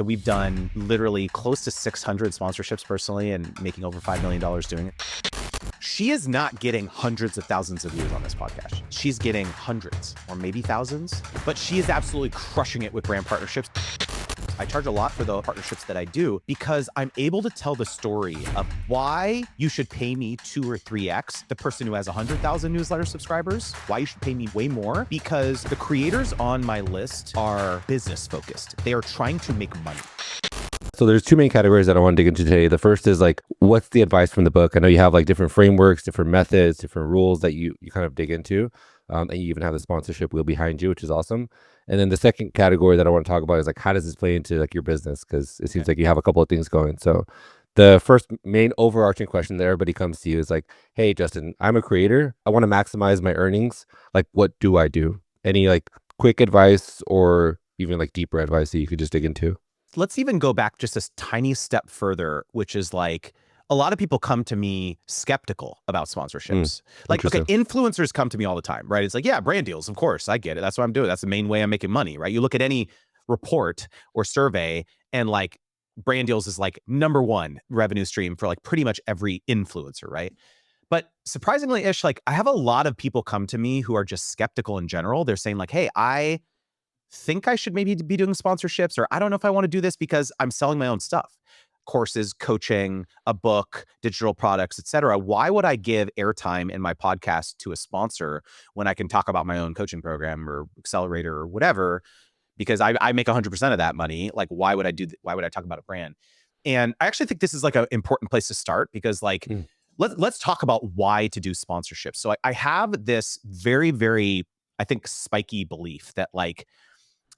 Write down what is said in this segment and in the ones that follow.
We've done literally close to 600 sponsorships personally and making over $5 million doing it. She is not getting hundreds of thousands of views on this podcast. She's getting hundreds or maybe thousands, but she is absolutely crushing it with brand partnerships. I charge a lot for the partnerships that I do because I'm able to tell the story of why you should pay me 2 or 3x the person who has 100,000 newsletter subscribers, why you should pay me way more, because the creators on my list are business focused. They are trying to make money. So there's two main categories that I want to dig into today. The first is like, what's the advice from the book? I know you have like different frameworks, different methods, different rules that you kind of dig into. And you even have the sponsorship wheel behind you, which is awesome. And then the second category that I want to talk about is like, how does this play into like your business? Because it seems like you have a couple of things going. So the first main overarching question that everybody comes to you is like, hey, Justin, I'm a creator. I want to maximize my earnings. Like, what do I do? Any like quick advice or even like deeper advice that you could just dig into? Let's even go back just a tiny step further, which is like, a lot of people come to me skeptical about sponsorships. Like, okay, influencers come to me all the time, right? It's like, yeah, brand deals, of course, I get it. That's what I'm doing. That's the main way I'm making money, right? You look at any report or survey and like brand deals is like #1 revenue stream for like pretty much every influencer, right? But surprisingly, Ish, like I have a lot of people come to me who are just skeptical in general. They're saying like, hey, I think I should maybe be doing sponsorships, or I don't know if I want to do this because I'm selling my own stuff. Courses, coaching, a book, digital products, etc. Why would I give airtime in my podcast to a sponsor when I can talk about my own coaching program or accelerator or whatever? Because I make 100% of that money. Like, why would I talk about a brand? And I actually think this is like an important place to start because like, let's talk about why to do sponsorships. So I have this very, very, I think, spiky belief that like,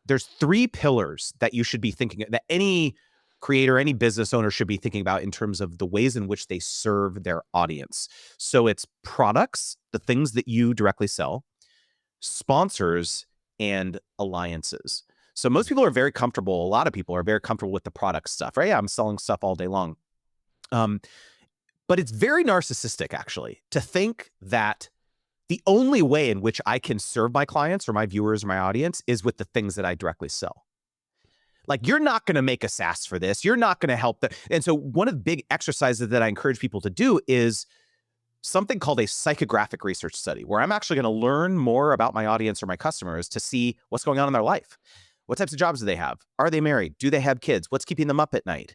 there's 3 pillars that you should be thinking that any creator, any business owner should be thinking about in terms of the ways in which they serve their audience. So it's products, the things that you directly sell, sponsors, and alliances. So most people are very comfortable. A lot of people are very comfortable with the product stuff, right? Yeah, I'm selling stuff all day long. But it's very narcissistic actually to think that the only way in which I can serve my clients or my viewers or my audience is with the things that I directly sell. Like, you're not going to make a SaaS for this. You're not going to help. And so one of the big exercises that I encourage people to do is something called a psychographic research study, where I'm actually going to learn more about my audience or my customers to see what's going on in their life. What types of jobs do they have? Are they married? Do they have kids? What's keeping them up at night?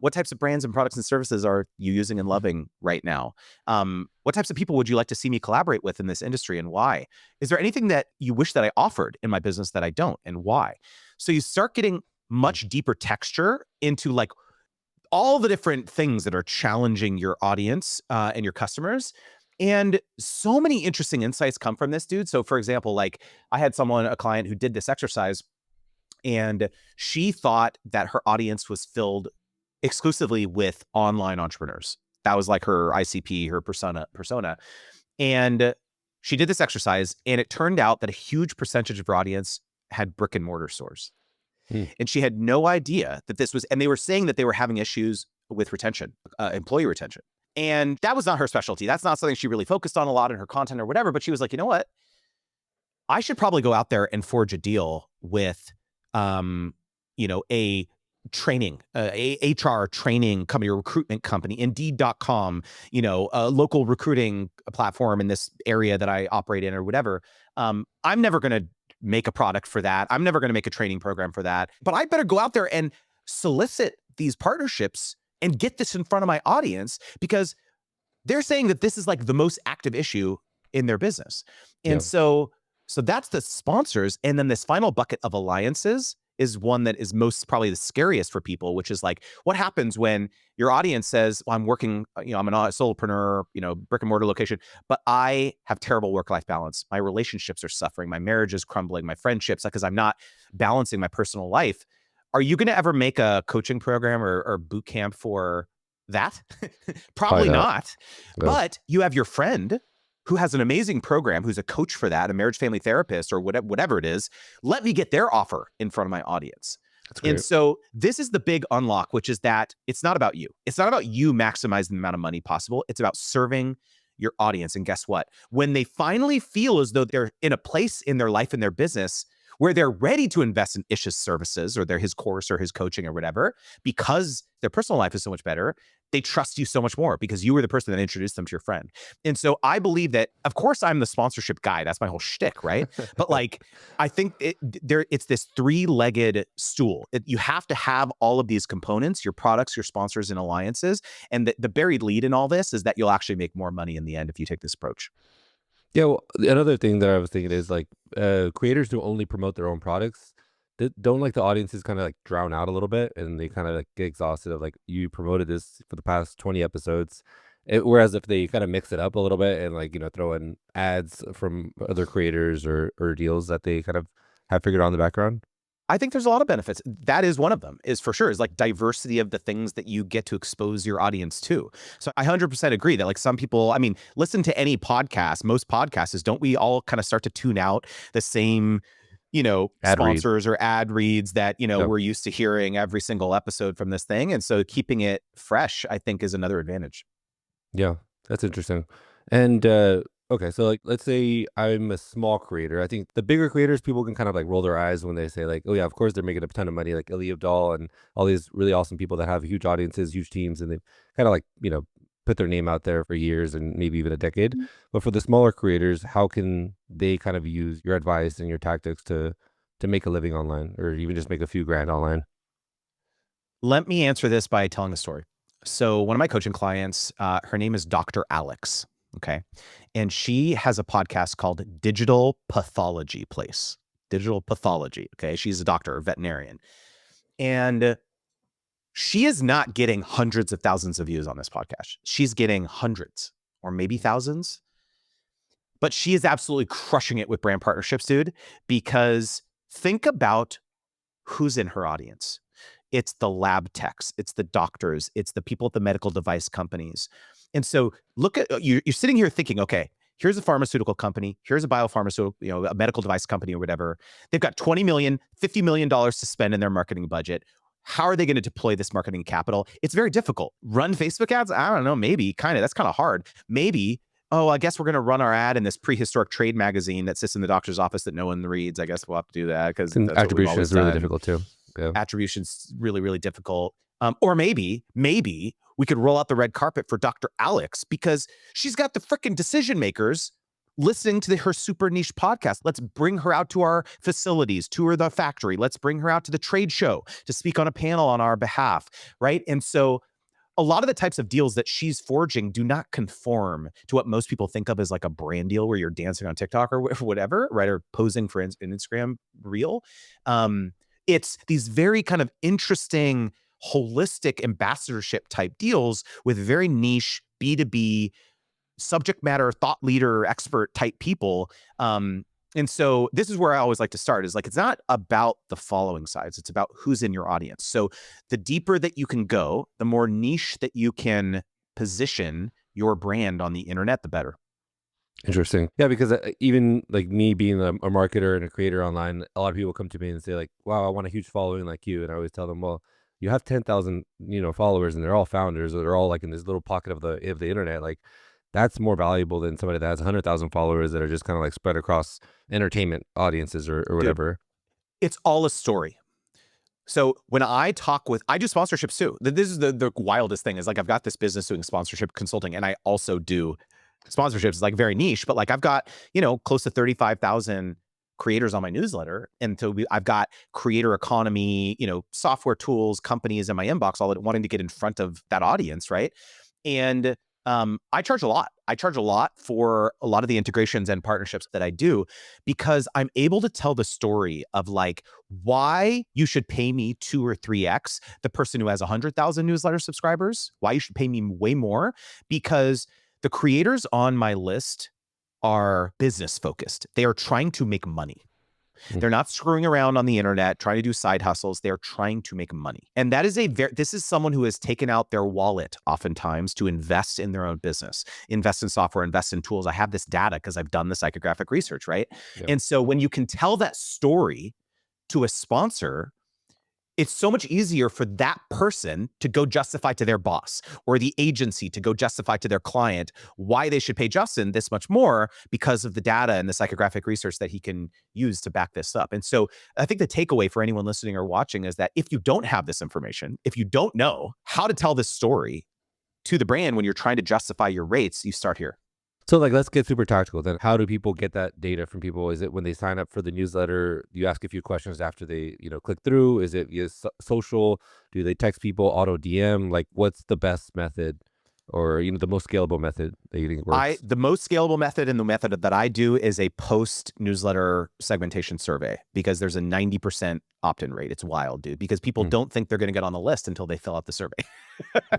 What types of brands and products and services are you using and loving right now? What types of people would you like to see me collaborate with in this industry and why? Is there anything that you wish that I offered in my business that I don't and why? So you start getting much deeper texture into like all the different things that are challenging your audience and your customers. And so many interesting insights come from this, dude. So for example, like I had a client who did this exercise and she thought that her audience was filled exclusively with online entrepreneurs. That was like her ICP, her persona. And she did this exercise and it turned out that a huge percentage of her audience had brick and mortar stores. And she had no idea that this was, and they were saying that they were having issues with retention, employee retention. And that was not her specialty. That's not something she really focused on a lot in her content or whatever. But she was like, you know what? I should probably go out there and forge a deal with, a training, a HR training company or recruitment company, Indeed.com, a local recruiting platform in this area that I operate in or whatever. I'm never going to make a product for that. I'm never going to make a training program for that, but I better go out there and solicit these partnerships and get this in front of my audience because they're saying that this is like the most active issue in their business. And so that's the sponsors. And then this final bucket of alliances is one that is most probably the scariest for people, which is like, what happens when your audience says, well, I'm working, I'm a solopreneur, brick and mortar location, but I have terrible work-life balance. My relationships are suffering. My marriage is crumbling. My friendships, because I'm not balancing my personal life. Are you going to ever make a coaching program or boot camp for that? Probably not. No. But you have your friend who has an amazing program, who's a coach for that, a marriage family therapist or whatever it is. Let me get their offer in front of my audience. And so this is the big unlock, which is that it's not about you. It's not about you maximizing the amount of money possible. It's about serving your audience. And guess what? When they finally feel as though they're in a place in their life and their business where they're ready to invest in Ish's services or his course or his coaching or whatever, because their personal life is so much better. They trust you so much more because you were the person that introduced them to your friend. And so I believe that, of course, I'm the sponsorship guy. That's my whole shtick, right? But like, I think it's this three-legged stool. You have to have all of these components, your products, your sponsors, and alliances. And the buried lead in all this is that you'll actually make more money in the end if you take this approach. Yeah, well, another thing that I was thinking is like creators who only promote their own products, don't like the audiences kind of like drown out a little bit, and they kind of like get exhausted of like, you promoted this for the past 20 episodes. Whereas if they kind of mix it up a little bit and like, throw in ads from other creators or deals that they kind of have figured out in the background. I think there's a lot of benefits. That is one of them, is for sure, is like diversity of the things that you get to expose your audience to. So I 100% agree that like some people, I mean, listen to any podcast, most podcasts, don't we all kind of start to tune out the same, Ad sponsors or ad reads that, we're used to hearing every single episode from this thing. And so keeping it fresh, I think, is another advantage. Yeah, that's interesting. And okay, so like let's say I'm a small creator. I think the bigger creators, people can kind of like roll their eyes when they say like, oh yeah, of course they're making a ton of money, like Ilya Abdal and all these really awesome people that have huge audiences, huge teams, and they kind of like, put their name out there for years and maybe even a decade. But for the smaller creators, how can they kind of use your advice and your tactics to make a living online, or even just make a few grand online? Let me answer this by telling a story. So one of my coaching clients, her name is Dr. Alex. Okay. And she has a podcast called Digital Pathology Place. Digital Pathology. Okay. She's a doctor, a veterinarian. And she is not getting hundreds of thousands of views on this podcast. She's getting hundreds or maybe thousands. But she is absolutely crushing it with brand partnerships, dude, because think about who's in her audience. It's the lab techs, it's the doctors, it's the people at the medical device companies. And so look at, you're sitting here thinking, okay, here's a pharmaceutical company, here's a biopharmaceutical, a medical device company or whatever. They've got $20 million, $50 million to spend in their marketing budget. How are they going to deploy this marketing capital? It's very difficult. Run Facebook ads? I don't know, maybe, that's kind of hard. Maybe, oh, I guess we're going to run our ad in this prehistoric trade magazine that sits in the doctor's office that no one reads. I guess we'll have to do that because attribution is really difficult too. Yeah. Attribution's really, really difficult. Or maybe we could roll out the red carpet for Dr. Alex because she's got the freaking decision makers listening to her super niche podcast. Let's bring her out to our facilities, tour the factory. Let's bring her out to the trade show to speak on a panel on our behalf, right? And so a lot of the types of deals that she's forging do not conform to what most people think of as like a brand deal where you're dancing on TikTok or whatever, right? Or posing for an Instagram reel. It's these very kind of interesting, holistic ambassadorship type deals with very niche B2B subject matter, thought leader, expert type people. And so this is where I always like to start is like, it's not about the following sides. It's about who's in your audience. So the deeper that you can go, the more niche that you can position your brand on the internet, the better. Interesting. Yeah, because even like me being a marketer and a creator online, a lot of people come to me and say like, wow, I want a huge following like you. And I always tell them, well, you have 10,000, followers and they're all founders, or they're all like in this little pocket of the internet. Like that's more valuable than somebody that has 100,000 followers that are just kind of like spread across entertainment audiences or whatever. Dude, it's all a story. So when I do sponsorships too. This is the wildest thing is like, I've got this business doing sponsorship consulting and I also do sponsorships. Is like very niche, but like I've got, close to 35,000 creators on my newsletter. And so I've got creator economy, software tools, companies in my inbox, all wanting to get in front of that audience. Right. And I charge a lot. I charge a lot for a lot of the integrations and partnerships that I do because I'm able to tell the story of like why you should pay me 2 or 3x the person who has 100,000 newsletter subscribers, why you should pay me way more, because the creators on my list are business focused. They are trying to make money. They're not screwing around on the internet, trying to do side hustles. They're trying to make money. And that is this is someone who has taken out their wallet oftentimes to invest in their own business, invest in software, invest in tools. I have this data because I've done the psychographic research, right? Yep. And so when you can tell that story to a sponsor, it's so much easier for that person to go justify to their boss or the agency to go justify to their client why they should pay Justin this much more because of the data and the psychographic research that he can use to back this up. And so I think the takeaway for anyone listening or watching is that if you don't have this information, if you don't know how to tell this story to the brand when you're trying to justify your rates, you start here. So like, let's get super tactical then. How do people get that data from people? Is it when they sign up for the newsletter, you ask a few questions after they, click through? Is it via social? Do they text people, auto DM? Like, what's the best method, or, the most scalable method that you think works? The most scalable method and the method that I do is a post-newsletter segmentation survey, because there's a 90% opt-in rate. It's wild, dude, because people don't think they're going to get on the list until they fill out the survey.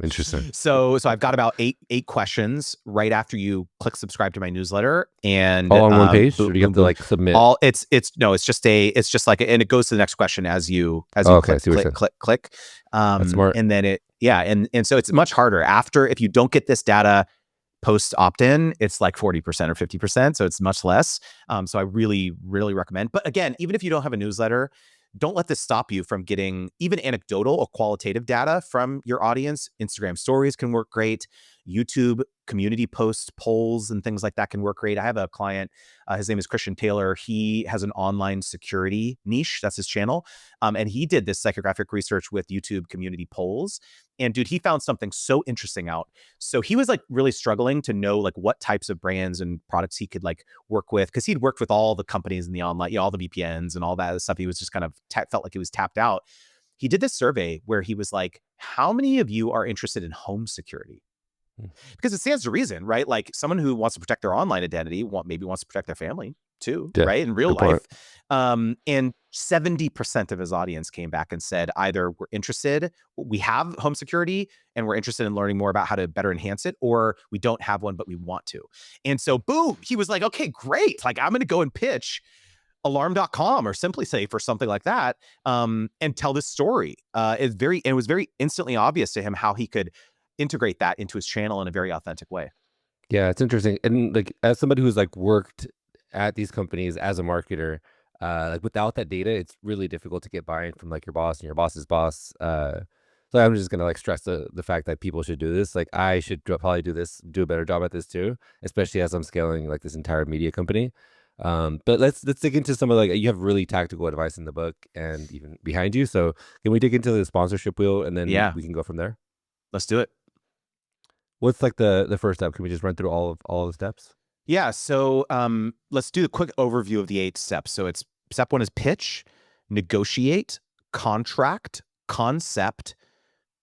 Interesting. So I've got about eight questions right after you click subscribe to my newsletter, and all on one page, or do you have to like submit? It's just like, and it goes to the next question as you click. That's smart. And then and so it's much harder after. If you don't get this data post opt-in, it's like 40% or 50%, so it's much less. So I really, really recommend. But again, even if you don't have a newsletter, don't let this stop you from getting even anecdotal or qualitative data from your audience. Instagram stories can work great. YouTube community posts, polls, and things like that can work great. I have a client, his name is Christian Taylor. He has an online security niche. That's his channel. And he did this psychographic research with YouTube community polls. And dude, he found something so interesting out. So he was like really struggling to know like what types of brands and products he could like work with, because he'd worked with all the companies in the online, all the VPNs and all that stuff. He was just kind of felt like he was tapped out. He did this survey where he was like, how many of you are interested in home security? Because it stands to reason, right? Like someone who wants to protect their online identity maybe wants to protect their family too, right? In real life. And 70% of his audience came back and said either we're interested, we have home security and we're interested in learning more about how to better enhance it, or we don't have one, but we want to. And so boom, he was like, okay, great. Like I'm going to go and pitch alarm.com or SimpliSafe or something like that, and tell this story. It was very instantly obvious to him how he could integrate that into his channel in a very authentic way. Yeah, it's interesting. And like, as somebody who's like worked at these companies as a marketer, like without that data, it's really difficult to get buy-in from like your boss and your boss's boss. So I'm just gonna like stress the fact that people should do this. Like I should probably do a better job at this too, especially as I'm scaling like this entire media company. But let's dig into some of like, you have really tactical advice in the book and even behind you. So can we dig into the sponsorship wheel, and then we can go from there? Let's do it. What's like the first step? Can we just run through all the steps? Yeah. So let's do a quick overview of the 8 steps. So it's step 1 is pitch, negotiate, contract, concept,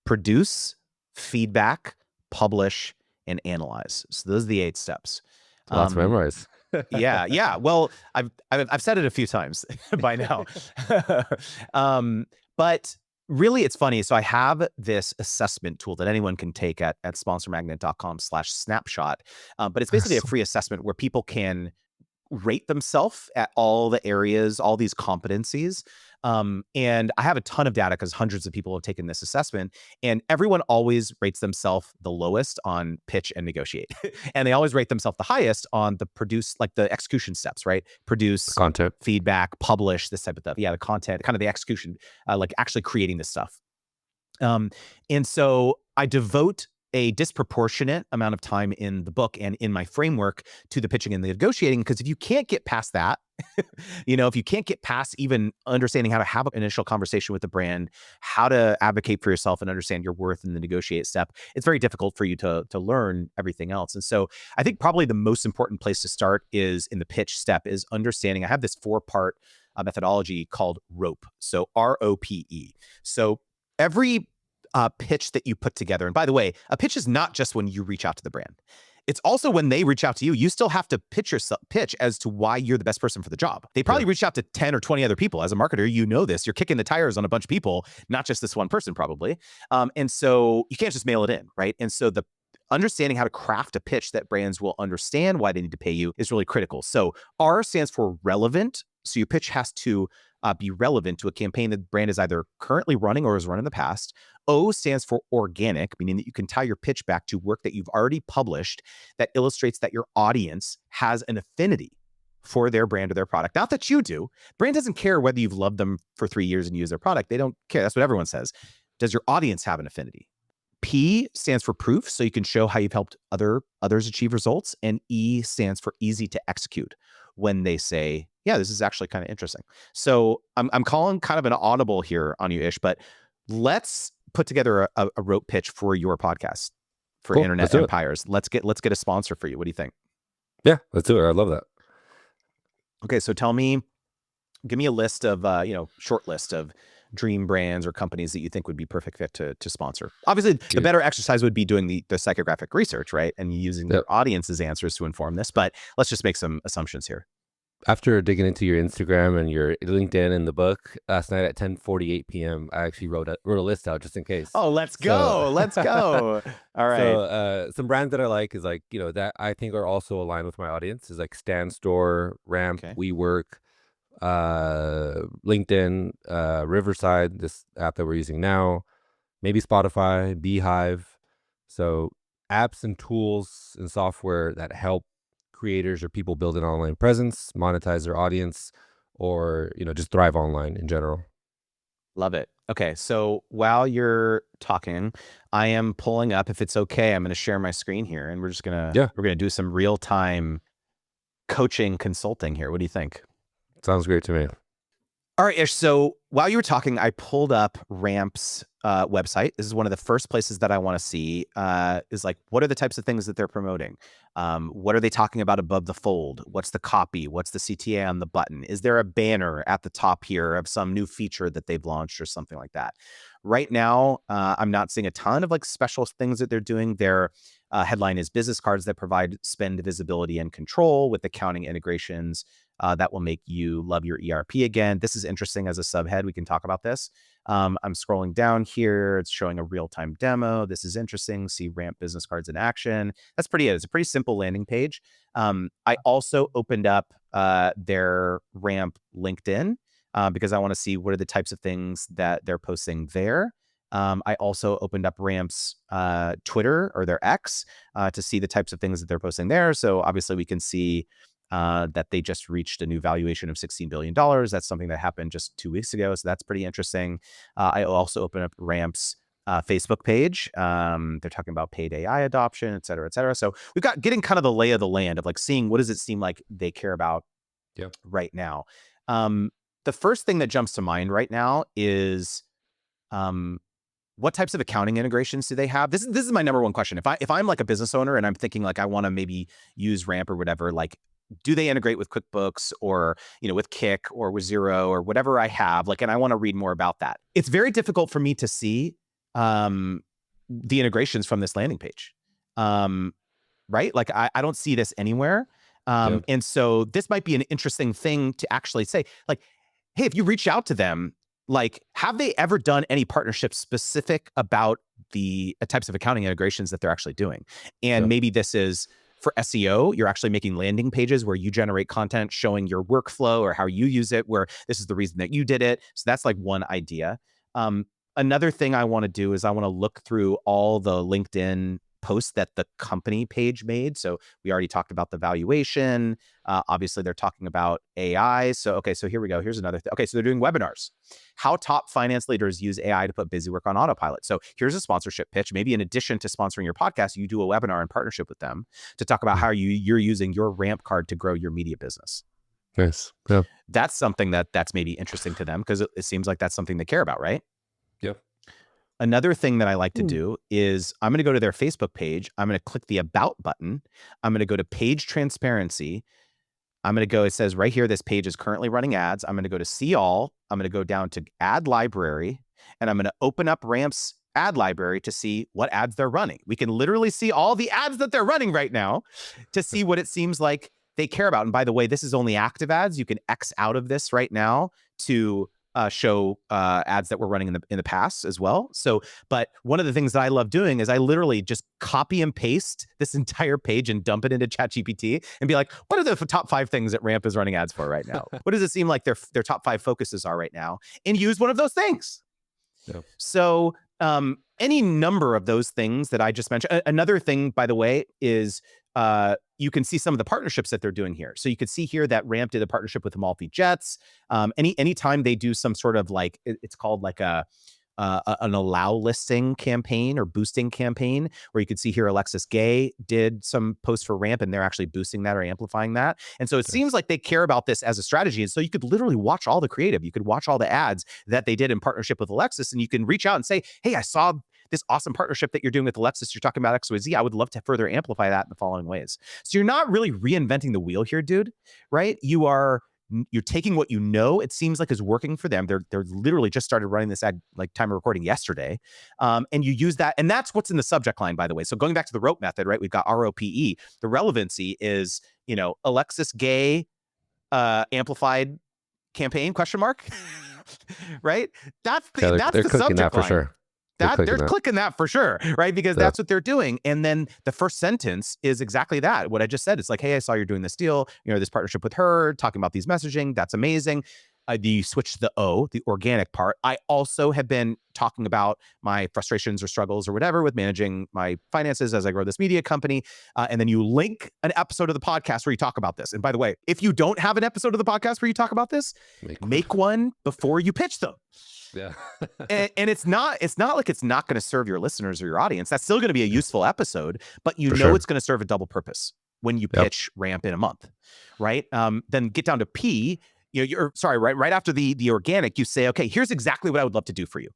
produce, feedback, publish, and analyze. So those are the 8 steps. Lots to memorize. Yeah. Well, I've said it a few times by now. But really, it's funny. So I have this assessment tool that anyone can take at sponsormagnet.com/snapshot. But it's basically a free assessment where people can rate themselves at all the areas, all these competencies. And I have a ton of data because hundreds of people have taken this assessment, and everyone always rates themselves the lowest on pitch and negotiate. And they always rate themselves the highest on the produce, like the execution steps, right? Produce, Content, feedback, publish, this type of stuff. Yeah, the content, kind of the execution, like actually creating this stuff. And so I devote a disproportionate amount of time in the book and in my framework to the pitching and the negotiating, because if you can't get past that, if you can't get past even understanding how to have an initial conversation with the brand, how to advocate for yourself and understand your worth in the negotiate step, it's very difficult for you to learn everything else. And so I think probably the most important place to start is in the pitch step is understanding. I have this 4-part methodology called ROPE. So ROPE. So every pitch that you put together. And by the way, a pitch is not just when you reach out to the brand. It's also when they reach out to you. You still have to pitch as to why you're the best person for the job. They probably reached out to 10 or 20 other people. As a marketer, you know this. You're kicking the tires on a bunch of people, not just this one person probably. And so you can't just mail it in, right? And so the understanding how to craft a pitch that brands will understand why they need to pay you is really critical. So R stands for relevant. So your pitch has to be relevant to a campaign that the brand is either currently running or has run in the past. O stands for organic, meaning that you can tie your pitch back to work that you've already published that illustrates that your audience has an affinity for their brand or their product. Not that you do. Brand doesn't care whether you've loved them for 3 years and use their product. They don't care. That's what everyone says. Does your audience have an affinity? P stands for proof, so you can show how you've helped others achieve results. And E stands for easy to execute, when they say, yeah, this is actually kind of interesting. So I'm calling kind of an audible here on you, Ish, but let's put together a rope pitch for your podcast for Cool. Internet Empires. Let's get a sponsor for you. What do you think? Yeah, let's do it. I love that. Okay, so give me a list of, short list of dream brands or companies that you think would be perfect fit to sponsor. Obviously, the better exercise would be doing the psychographic research, right? And using your audience's answers to inform this. But let's just make some assumptions here. After digging into your Instagram and your LinkedIn and the book last night at 10:48 p.m., I actually wrote a list out just in case. Oh, let's go. Let's go. All right. So some brands that I like is like, that I think are also aligned with my audience is like Stan Store, Ramp, WeWork, LinkedIn, Riverside, this app that we're using now, maybe Spotify, Beehive. So apps and tools and software that help creators or people build an online presence, monetize their audience, or just thrive online in general. Love it. Okay, so while you're talking, I am pulling up, if it's okay, I'm going to share my screen here, and we're just gonna we're gonna do some real time coaching consulting here. What do you think? Sounds great to me. All right, Ish. So while you were talking, I pulled up Ramp's website. This is one of the first places that I want to see is like, what are the types of things that they're promoting? What are they talking about above the fold? What's the copy? What's the CTA on the button? Is there a banner at the top here of some new feature that they've launched or something like that? Right now, I'm not seeing a ton of like special things that they're doing. Their headline is business cards that provide spend visibility and control with accounting integrations that will make you love your ERP again. This is interesting as a subhead. We can talk about this. I'm scrolling down here. It's showing a real-time demo. This is interesting. See Ramp business cards in action. That's pretty it. It's a pretty simple landing page. I also opened up their Ramp LinkedIn because I want to see what are the types of things that they're posting there. I also opened up Ramp's Twitter or their X to see the types of things that they're posting there. So obviously we can see that they just reached a new valuation of $16 billion. That's something that happened just 2 weeks ago. So that's pretty interesting. I also opened up Ramp's Facebook page. They're talking about paid AI adoption, et cetera, et cetera. So we've got getting kind of the lay of the land of like seeing what does it seem like they care about right now. The first thing that jumps to mind right now is what types of accounting integrations do they have? This is my number one question. If I'm like a business owner and I'm thinking like I want to maybe use Ramp or whatever, like do they integrate with QuickBooks or with Kick or with Xero or whatever I have? Like, and I want to read more about that. It's very difficult for me to see the integrations from this landing page, right? Like I don't see this anywhere, and so this might be an interesting thing to actually say, like, hey, if you reach out to them, like, have they ever done any partnerships specific about the types of accounting integrations that they're actually doing? And maybe this is for SEO, you're actually making landing pages where you generate content showing your workflow or how you use it, where this is the reason that you did it. So that's like one idea. Another thing I want to do is I want to look through all the LinkedIn posts that the company page made. So we already talked about the valuation. Obviously, they're talking about AI. So, okay, so here we go. Here's another thing. Okay, so they're doing webinars. How top finance leaders use AI to put busy work on autopilot. So here's a sponsorship pitch. Maybe in addition to sponsoring your podcast, you do a webinar in partnership with them to talk about how you're using your Ramp card to grow your media business. Nice. Yeah. That's something that's maybe interesting to them because it seems like that's something they care about, right? Yep. Another thing that I like to do is I'm going to go to their Facebook page. I'm going to click the About button. I'm going to go to Page Transparency. I'm going to go, it says right here, this page is currently running ads. I'm going to go to See All. I'm going to go down to Ad Library, and I'm going to open up Ramp's ad library to see what ads they're running. We can literally see all the ads that they're running right now to see what it seems like they care about. And by the way, this is only active ads. You can X out of this right now to show ads that we're running in the past as well. So, but one of the things that I love doing is I literally just copy and paste this entire page and dump it into ChatGPT and be like, what are the top 5 things that Ramp is running ads for right now? What does it seem like their top 5 focuses are right now? And use one of those things. Yep. So any number of those things that I just mentioned. Another thing, by the way, is you can see some of the partnerships that they're doing here. So you could see here that Ramp did a partnership with Amalfi Jets. Anytime they do some sort of like, it's called like an allow listing campaign or boosting campaign, where you could see here Alexis Gay did some posts for Ramp, and they're actually boosting that or amplifying that. And so it seems like they care about this as a strategy. And so you could literally watch all the creative. You could watch all the ads that they did in partnership with Alexis, and you can reach out and say, hey, I saw this awesome partnership that you're doing with Alexis. You're talking about XYZ. I would love to further amplify that in the following ways. So you're not really reinventing the wheel here, dude, right? You're taking what you know it seems like is working for them. They're literally just started running this ad like time of recording yesterday. And you use that. And that's what's in the subject line, by the way. So going back to the rope method, right? We've got ROPE. The relevancy is, Alexis Gay amplified campaign, ? Right? That's the subject that for line. Sure. They're clicking that for sure, right? Because that's what they're doing. And then the first sentence is exactly that. What I just said, it's like, hey, I saw you're doing this deal, this partnership with her, talking about these messaging. That's amazing. You switch to the O, the organic part. I also have been talking about my frustrations or struggles or whatever with managing my finances as I grow this media company. And then you link an episode of the podcast where you talk about this. And by the way, if you don't have an episode of the podcast where you talk about this, make one before you pitch them. Yeah. and it's not like it's not going to serve your listeners or your audience. That's still going to be a useful episode, but it's going to serve a double purpose when you pitch Ramp in a month, right? Then get down to P. Right after the organic, you say, okay, here's exactly what I would love to do for you.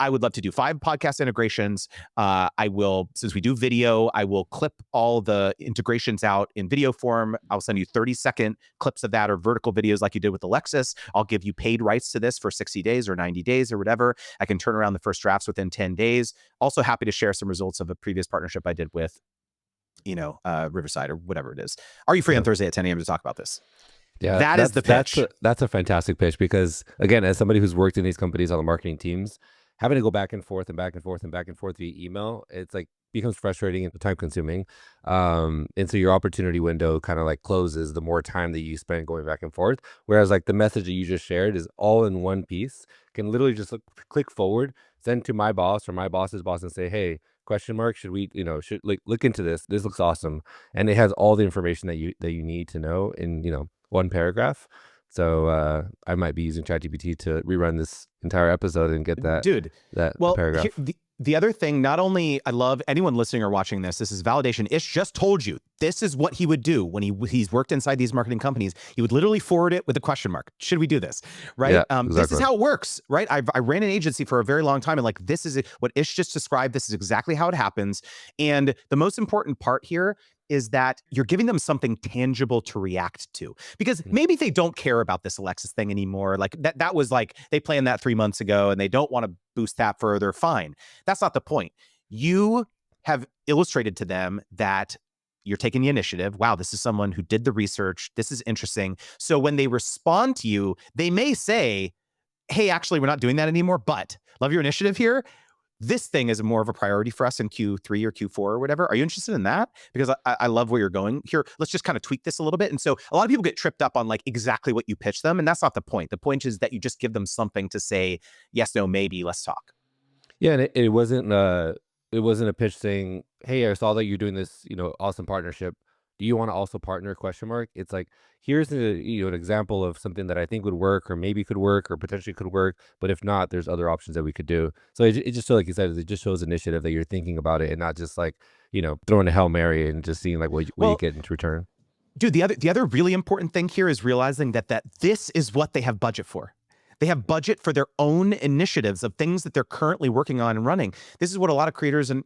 I would love to do 5 podcast integrations. I will, since we do video, I will clip all the integrations out in video form. I'll send you 30-second clips of that or vertical videos like you did with Alexis. I'll give you paid rights to this for 60 days or 90 days or whatever. I can turn around the first drafts within 10 days. Also happy to share some results of a previous partnership I did with, Riverside or whatever it is. Are you free on Thursday at 10 a.m. to talk about this? Yeah, that's the pitch. That's a fantastic pitch, because again, as somebody who's worked in these companies on the marketing teams, having to go back and forth via email, it's like becomes frustrating and time consuming. And so your opportunity window kind of like closes the more time that you spend going back and forth. Whereas like the message that you just shared is all in one piece, can literally just click forward, send to my boss or my boss's boss and say, hey, ? Should we, should look into this? This looks awesome. And it has all the information that you need to know in, one paragraph. So I might be using ChatGPT to rerun this entire episode and get that, paragraph. The other thing, not only I love anyone listening or watching this is validation. Ish just told you this is what he would do when he's worked inside these marketing companies. He would literally forward it with a question mark. Should we do this? Right? Yeah, exactly. This is how it works, right? I ran an agency for a very long time, and like this is what Ish just described. This is exactly how it happens. And the most important part here is that you're giving them something tangible to react to, because maybe they don't care about this Alexis thing anymore. Like that was like, they planned that 3 months ago and they don't want to boost that further. Fine. That's not the point. You have illustrated to them that you're taking the initiative. Wow, this is someone who did the research. This is interesting. So when they respond to you, they may say, hey, actually, we're not doing that anymore, but love your initiative here. This thing is more of a priority for us in Q3 or Q4 or whatever. Are you interested in that? Because I love where you're going here. Let's just kind of tweak this a little bit. And so a lot of people get tripped up on like exactly what you pitch them. And that's not the point. The point is that you just give them something to say, yes, no, maybe, let's talk. Yeah. And it wasn't a pitch saying, hey, I saw that you're doing this, awesome partnership. Do you want to also partner ? It's like, here's an example of something that I think would work, or maybe could work, or potentially could work. But if not, there's other options that we could do. So it just so like you said, it just shows initiative that you're thinking about it and not just like, throwing a Hail Mary and just seeing like what you get in return. Dude, the other really important thing here is realizing that this is what they have budget for. They have budget for their own initiatives of things that they're currently working on and running. This is what a lot of creators and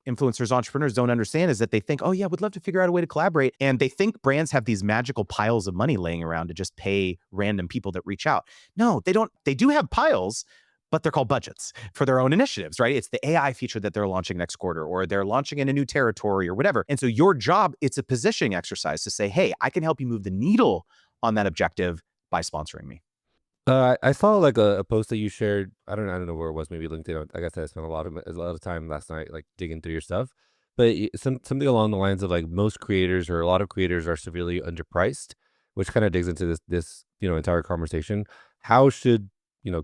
influencers, entrepreneurs don't understand, is that they think, oh yeah, we'd love to figure out a way to collaborate. And they think brands have these magical piles of money laying around to just pay random people that reach out. No, they don't. They do have piles, but they're called budgets for their own initiatives, right? It's the AI feature that they're launching next quarter, or they're launching in a new territory or whatever. And so your job, it's a positioning exercise to say, hey, I can help you move the needle on that objective by sponsoring me. I saw like a post that you shared. I don't know where it was. Maybe LinkedIn. Like I said, I spent a lot of time last night like digging through your stuff. But something along the lines of like most creators or a lot of creators are severely underpriced, which kind of digs into this entire conversation. How should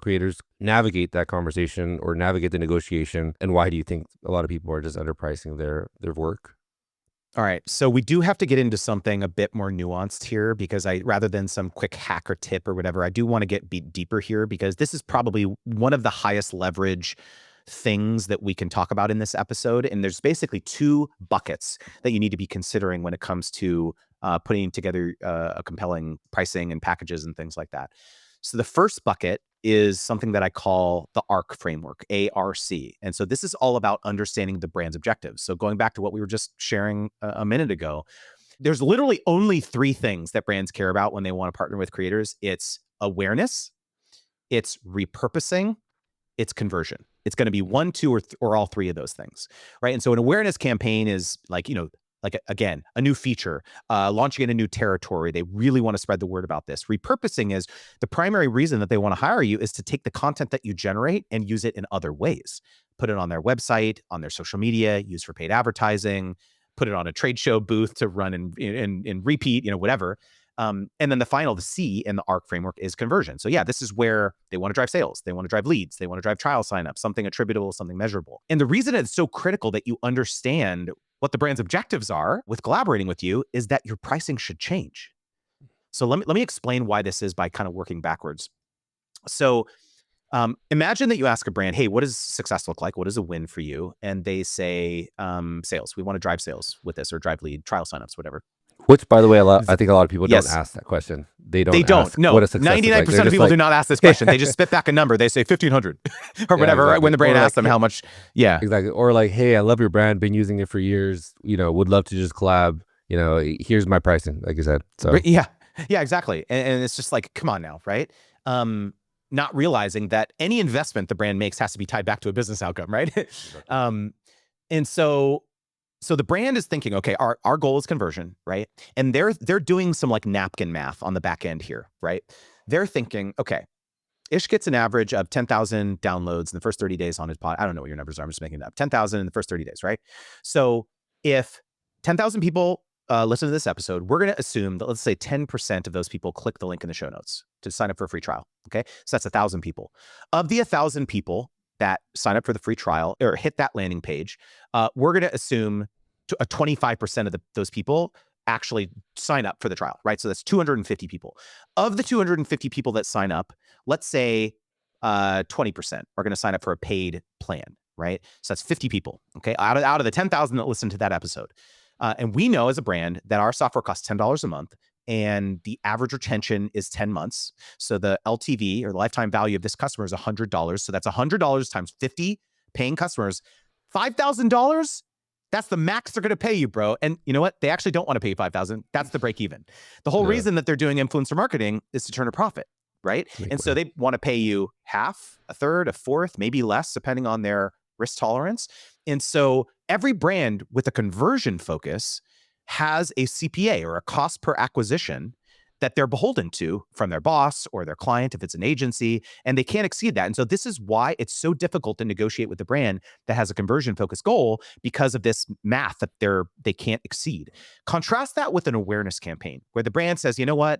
creators navigate that conversation or navigate the negotiation, and why do you think a lot of people are just underpricing their work? All right. So we do have to get into something a bit more nuanced here, because rather than some quick hack or tip or whatever, I do want to get deeper here, because this is probably one of the highest leverage things that we can talk about in this episode. And there's basically two buckets that you need to be considering when it comes to putting together a compelling pricing and packages and things like that. So the first bucket is something that I call the ARC framework, ARC. And so this is all about understanding the brand's objectives. So going back to what we were just sharing a minute ago, there's literally only three things that brands care about when they want to partner with creators. It's awareness, it's repurposing, it's conversion. It's going to be one, two, or all three of those things, right? And so an awareness campaign is like, again, a new feature, launching in a new territory. They really want to spread the word about this. Repurposing is the primary reason that they want to hire you is to take the content that you generate and use it in other ways. Put it on their website, on their social media, use for paid advertising, put it on a trade show booth to run and repeat, whatever. And then the C in the ARC framework is conversion. So yeah, this is where they want to drive sales. They want to drive leads. They want to drive trial signups, something attributable, something measurable. And the reason it's so critical that you understand what the brand's objectives are with collaborating with you is that your pricing should change. So let me explain why this is by kind of working backwards. So imagine that you ask a brand, hey, what does success look like? What is a win for you? And they say, sales. We want to drive sales with this, or drive lead, trial signups, whatever. Which, by the way, I think a lot of people don't ask that question. They don't. Ask no, what a success 99% of people do not ask this question. They just spit back a number. They say 1,500 or whatever. Exactly. When the brand asks them how much. Yeah, exactly. Or like, hey, I love your brand. Been using it for years. Would love to just collab. Here's my pricing, like you said. So yeah, exactly. And it's just like, come on now, right? Not realizing that any investment the brand makes has to be tied back to a business outcome, right? And so the brand is thinking, okay, our goal is conversion, right? And they're doing some like napkin math on the back end here, right? They're thinking, okay, Ish gets an average of 10,000 downloads in the first 30 days on his pod. I don't know what your numbers are. I'm just making it up. 10,000 in the first 30 days, right? So if 10,000 people listen to this episode, we're going to assume that, let's say 10% of those people click the link in the show notes to sign up for a free trial. Okay. So that's 1,000 people. Of the 1,000 people that sign up for the free trial or hit that landing page, we're going to assume 25% of those people actually sign up for the trial, right? So that's 250 people. Of the 250 people that sign up, let's say 20% are going to sign up for a paid plan, right? So that's 50 people, okay? Out of the 10,000 that listen to that episode. And we know as a brand that our software costs $10 a month, and the average retention is 10 months. So the LTV, or the lifetime value of this customer, is $100. So that's $100 times 50 paying customers, $5,000. That's the max they're going to pay you, bro. And you know what? They actually don't want to pay you $5,000. That's the break even. The whole reason that they're doing influencer marketing is to turn a profit, right? And so they want to pay you half, a third, a fourth, maybe less, depending on their risk tolerance. And so every brand with a conversion focus has a CPA, or a cost per acquisition, that they're beholden to from their boss or their client if it's an agency, and they can't exceed that. And so this is why it's so difficult to negotiate with the brand that has a conversion focused goal, because of this math that they can't exceed. Contrast that with an awareness campaign where the brand says, you know what,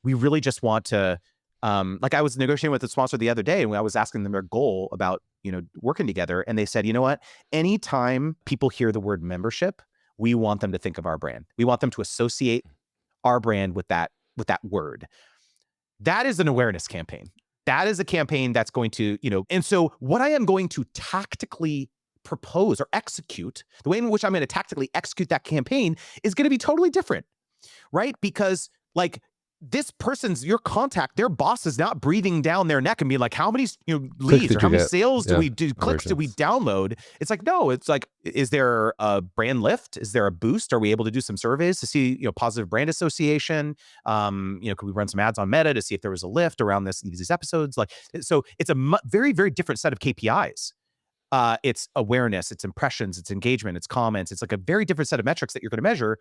we really just want to, like I was negotiating with a sponsor the other day, and I was asking them their goal about, working together. And they said, you know what, anytime people hear the word membership, we want them to think of our brand. We want them to associate our brand with that word. That is an awareness campaign. That is a campaign that's going to, and so what I am going to tactically propose or execute, the way in which I'm going to tactically execute that campaign is going to be totally different, right? Because like this person's, your contact, their boss is not breathing down their neck and being like, how many leads or how many sales do we do, clicks do we download? It's like, no, it's like, is there a brand lift? Is there a boost? Are we able to do some surveys to see, positive brand association? Could we run some ads on Meta to see if there was a lift around these episodes? Like, so it's a very, very different set of KPIs. It's awareness, it's impressions, it's engagement, it's comments. It's like a very different set of metrics that you're going to measure,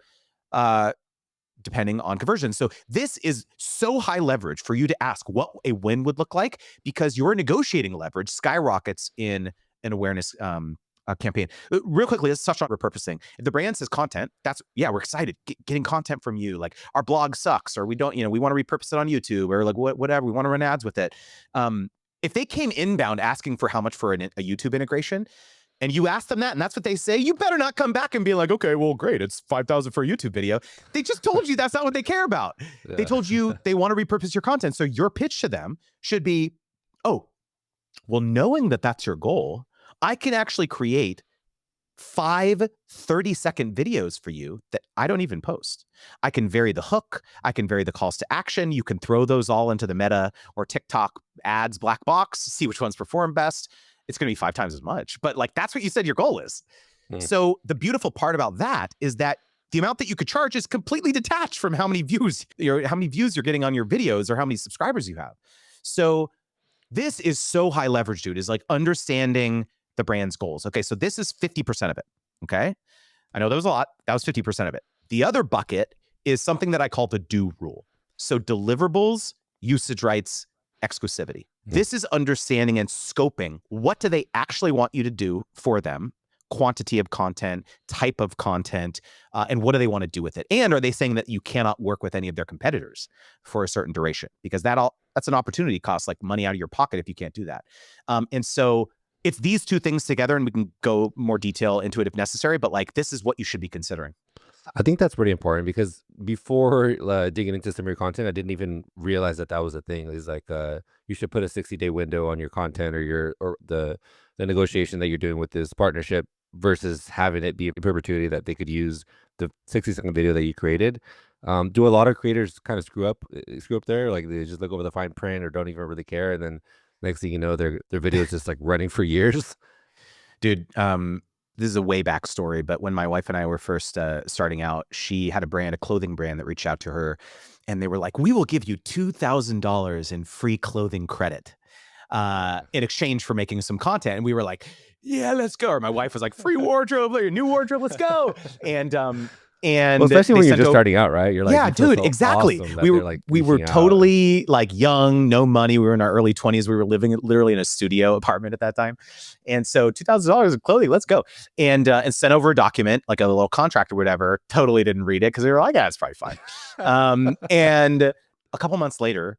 depending on conversion. So this is so high leverage for you to ask what a win would look like, because your negotiating leverage skyrockets in an awareness campaign. Real quickly, let's touch on repurposing. If the brand says content, we're excited getting content from you. Like, our blog sucks, or we don't, we want to repurpose it on YouTube, or like whatever, we want to run ads with it. If they came inbound asking for how much for a YouTube integration, and you ask them that, and that's what they say, you better not come back and be like, okay, well, great, it's $5,000 for a YouTube video. They just told you that's not what they care about. Yeah. They told you they want to repurpose your content. So your pitch to them should be, oh, well, knowing that that's your goal, I can actually create 5 30-second videos for you that I don't even post. I can vary the hook. I can vary the calls to action. You can throw those all into the Meta or TikTok ads black box, see which ones perform best. It's going to be 5 times as much. But like, that's what you said your goal is. So the beautiful part about that is that the amount that you could charge is completely detached from how many views you're getting on your videos or how many subscribers you have. So this is so high leverage, dude, is like understanding the brand's goals. Okay, so this is 50% of it. Okay, I know that was a lot. That was 50% of it. The other bucket is something that I call the do rule. So deliverables, usage rights, exclusivity. This is understanding and scoping what do they actually want you to do for them, quantity of content, type of content, and what do they want to do with it? And are they saying that you cannot work with any of their competitors for a certain duration? Because that's an opportunity cost, like money out of your pocket if you can't do that. And so it's these two things together, and we can go more detail into it if necessary, but like, this is what you should be considering. I think that's pretty important, because before digging into some of your content, I didn't even realize that was a thing. It's like you should put a 60-day window on your content or the negotiation that you're doing with this partnership, versus having it be a perpetuity that they could use the 60-second video that you created. Do a lot of creators kind of screw up there? Like, they just look over the fine print or don't even really care, and then next thing you know, their video is just like running for years. Dude, this is a way back story, but when my wife and I were first starting out, she had a clothing brand that reached out to her, and they were like, we will give you $2,000 in free clothing credit in exchange for making some content. And we were like, yeah, let's go. Or my wife was like, free wardrobe, like, new wardrobe, let's go. And well, especially when you're just starting out, right? You're like, yeah, dude, so exactly. Awesome we were totally like young, no money. We were in our early 20s. We were living literally in a studio apartment at that time. And so $2,000 of clothing, let's go. And sent over a document, like a little contract or whatever. Totally didn't read it because they were like, yeah, it's probably fine. And a couple months later,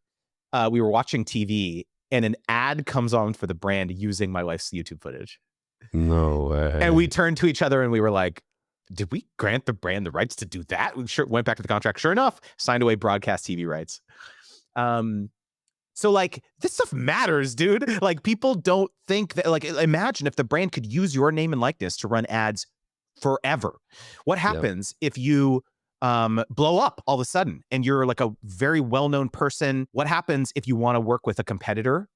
we were watching TV, and an ad comes on for the brand using my wife's YouTube footage. No way. And we turned to each other and we were like, did we grant the brand the rights to do that? We went back to the contract. Sure enough, signed away broadcast TV rights. So like, this stuff matters, dude. Like, people don't think that, like, imagine if the brand could use your name and likeness to run ads forever. What happens if you blow up all of a sudden and you're like a very well-known person? What happens if you want to work with a competitor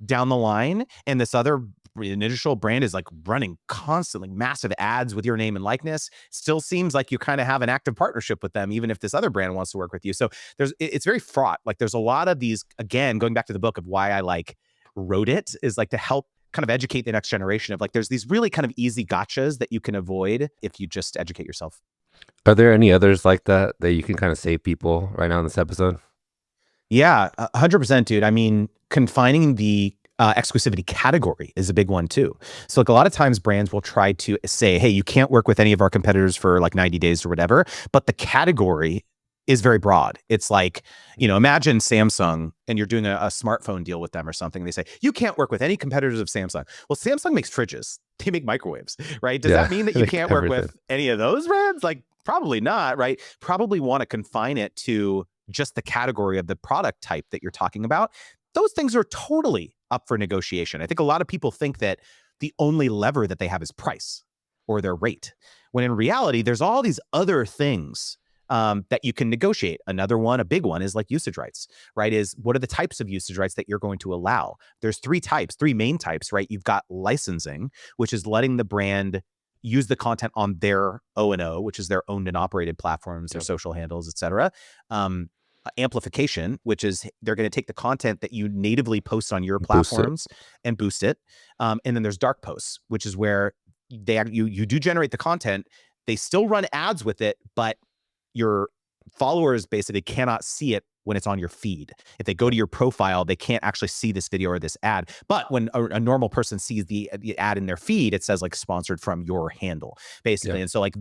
down the line, and this other initial brand is like running constantly massive ads with your name and likeness? Still seems like you kind of have an active partnership with them, even if this other brand wants to work with you. So it's very fraught. Like, there's a lot of these, again, going back to the book of why I like wrote it, is like to help kind of educate the next generation of like, there's these really kind of easy gotchas that you can avoid if you just educate yourself. Are there any others like that you can kind of save people right now in this episode? Yeah, 100%, dude. I mean, confining the exclusivity category is a big one too. So like, a lot of times brands will try to say, hey, you can't work with any of our competitors for like 90 days or whatever, but the category is very broad. It's like, imagine Samsung and you're doing a smartphone deal with them or something. They say, you can't work with any competitors of Samsung. Well, Samsung makes fridges. They make microwaves, right? Does that mean that you can't work with any of those brands? Like, probably not, right? Probably want to confine it to just the category of the product type that you're talking about. Those things are totally up for negotiation. I think a lot of people think that the only lever that they have is price or their rate, when in reality, there's all these other things that you can negotiate. Another one, a big one, is like usage rights, right? Is what are the types of usage rights that you're going to allow? There's three main types, right? You've got licensing, which is letting the brand use the content on their O&O, which is their owned and operated platforms, their social handles, et cetera. Amplification, which is they're going to take the content that you natively post on your platforms and boost it. And then there's dark posts, which is where you do generate the content. They still run ads with it, but your followers basically cannot see it when it's on your feed. If they go to your profile, they can't actually see this video or this ad. But when a normal person sees the ad in their feed, it says like sponsored from your handle, basically. And so like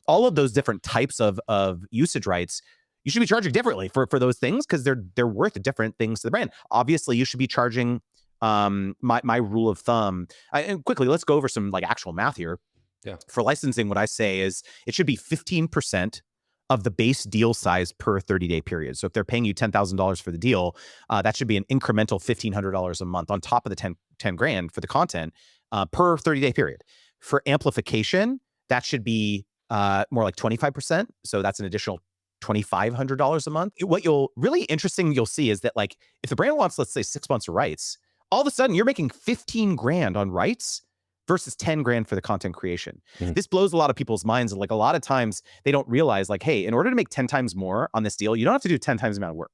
all of those different types of usage rights, you should be charging differently for those things, because they're worth different things to the brand. Obviously, you should be charging my rule of thumb, and quickly, let's go over some like actual math here. Yeah. For licensing, what I say is it should be 15% of the base deal size per 30-day period. So if they're paying you $10,000 for the deal, that should be an incremental $1,500 a month on top of the 10 grand for the content per 30-day period. For amplification, that should be more like 25%. So that's an additional $2,500 a month. What you'll see is that like if the brand wants, let's say 6 months of rights, all of a sudden you're making 15 grand on rights versus 10 grand for the content creation. This blows a lot of people's minds. Like a lot of times they don't realize like, hey, in order to make 10 times more on this deal, you don't have to do 10 times the amount of work.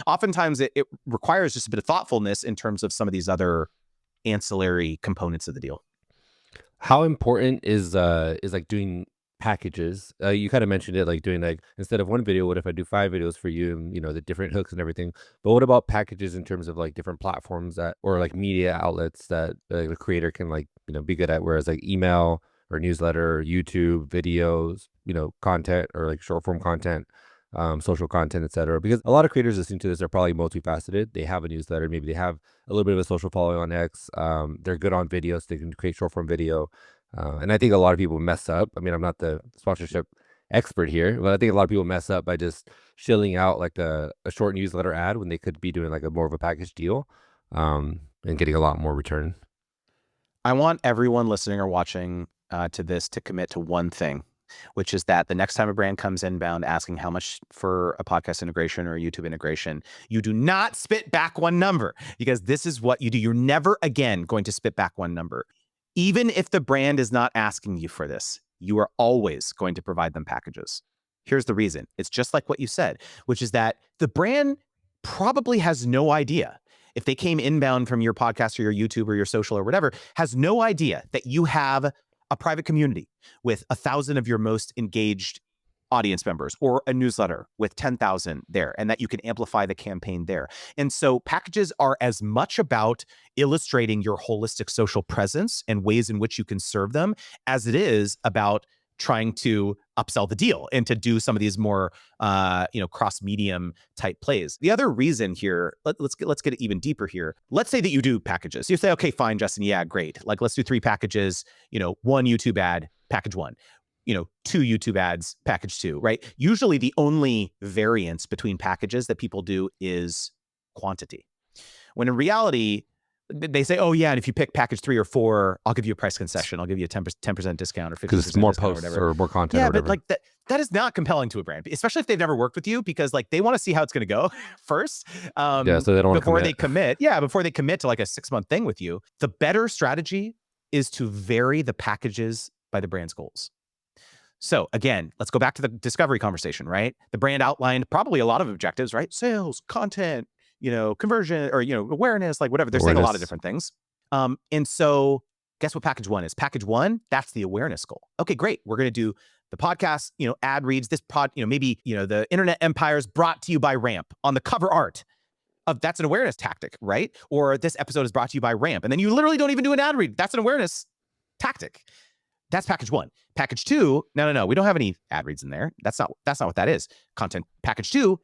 Oftentimes it requires just a bit of thoughtfulness in terms of some of these other ancillary components of the deal. How important is like doing packages? You kind of mentioned it, like doing like instead of one video, what if I do 5 videos for you, and the different hooks and everything. But what about packages in terms of like different platforms that, or like media outlets that the creator can like be good at, whereas like email or newsletter, YouTube videos, content, or like short form content, social content, etc. Because a lot of creators listening to this are probably multifaceted. They have a newsletter, maybe they have a little bit of a social following on X. They're good on videos, so they can create short form video. And I think a lot of people mess up. I mean, I'm not the sponsorship expert here, but I think a lot of people mess up by just shilling out like a short newsletter ad when they could be doing like a more of a package deal, and getting a lot more return. I want everyone listening or watching to this to commit to one thing, which is that the next time a brand comes inbound asking how much for a podcast integration or a YouTube integration, you do not spit back one number, because this is what you do. You're never again going to spit back one number. Even if the brand is not asking you for this, you are always going to provide them packages. Here's the reason. It's just like what you said, which is that the brand probably has no idea. If they came inbound from your podcast or your YouTube or your social or whatever, has no idea that you have a private community with 1,000 of your most engaged audience members, or a newsletter with 10,000 there, and that you can amplify the campaign there. And so packages are as much about illustrating your holistic social presence and ways in which you can serve them as it is about trying to upsell the deal and to do some of these more cross medium type plays. The other reason here, let's get it even deeper here. Let's say that you do packages. You say, okay, fine, Justin, yeah, great. Like let's do 3 packages, 1 YouTube ad, package 1. 2 YouTube ads, package 2, right? Usually the only variance between packages that people do is quantity. When in reality, they say, oh yeah, and if you pick package 3 or 4, I'll give you a price concession. I'll give you a 10% discount or 50% because it's more posts or more content. Yeah, or but like that is not compelling to a brand, especially if they've never worked with you, because like they want to see how it's going to go first. So they don't before they commit. Yeah, before they commit to like a 6-month thing with you. The better strategy is to vary the packages by the brand's goals. So again, let's go back to the discovery conversation, right? The brand outlined probably a lot of objectives, right? Sales, content, conversion, or, awareness, like whatever. They're saying a lot of different things. And so guess what package 1 is? Package 1, that's the awareness goal. Okay, great. We're going to do the podcast, ad reads, this maybe, the internet empire is brought to you by Ramp on the cover art. That's an awareness tactic, right? Or this episode is brought to you by Ramp. And then you literally don't even do an ad read. That's an awareness tactic. That's package 1. Package 2, no, we don't have any ad reads in there. That's not what that is. Content package 2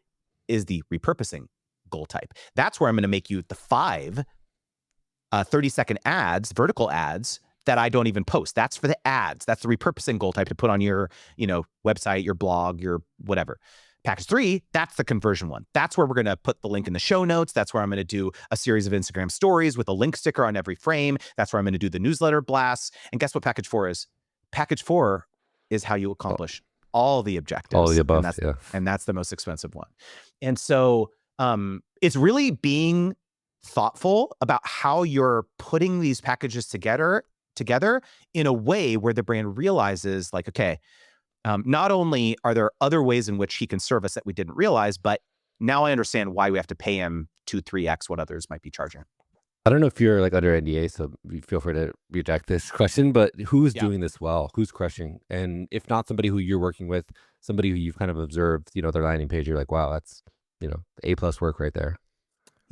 is the repurposing goal type. That's where I'm going to make you the 5 30-second ads, vertical ads that I don't even post. That's for the ads. That's the repurposing goal type to put on your, website, your blog, your whatever. Package 3, that's the conversion one. That's where we're going to put the link in the show notes. That's where I'm going to do a series of Instagram stories with a link sticker on every frame. That's where I'm going to do the newsletter blasts. And guess what package 4 is? Package 4 is how you accomplish all the objectives. All the above, and that's the most expensive one. And so it's really being thoughtful about how you're putting these packages together in a way where the brand realizes like, okay, not only are there other ways in which he can serve us that we didn't realize, but now I understand why we have to pay him 2-3x what others might be charging. I don't know if you're like under NDA, so feel free to reject this question, but who's doing this well? Who's crushing? And if not somebody who you're working with, somebody who you've kind of observed, their landing page, you're like, wow, that's, A+ work right there.